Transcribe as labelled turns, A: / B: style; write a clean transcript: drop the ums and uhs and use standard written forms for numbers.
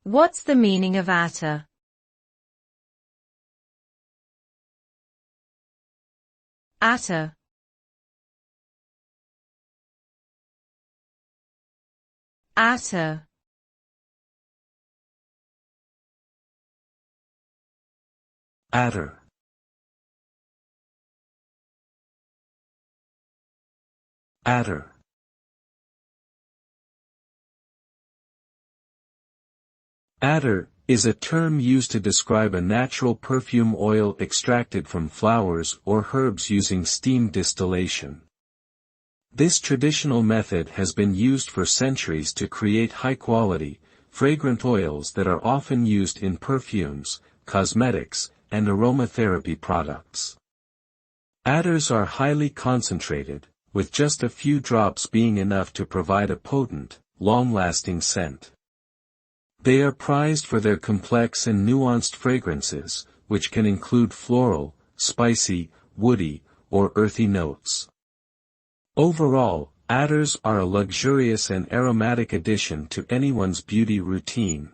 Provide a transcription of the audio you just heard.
A: What's the meaning of attar? Attar. Attar.
B: Attar. Attar. Attar is a term used to describe a natural perfume oil extracted from flowers or herbs using steam distillation. This traditional method has been used for centuries to create high-quality, fragrant oils that are often used in perfumes, cosmetics, and aromatherapy products. Attars are highly concentrated, with just a few drops being enough to provide a potent, long-lasting scent. They are prized for their complex and nuanced fragrances, which can include floral, spicy, woody, or earthy notes. Overall, attars are a luxurious and aromatic addition to anyone's beauty routine.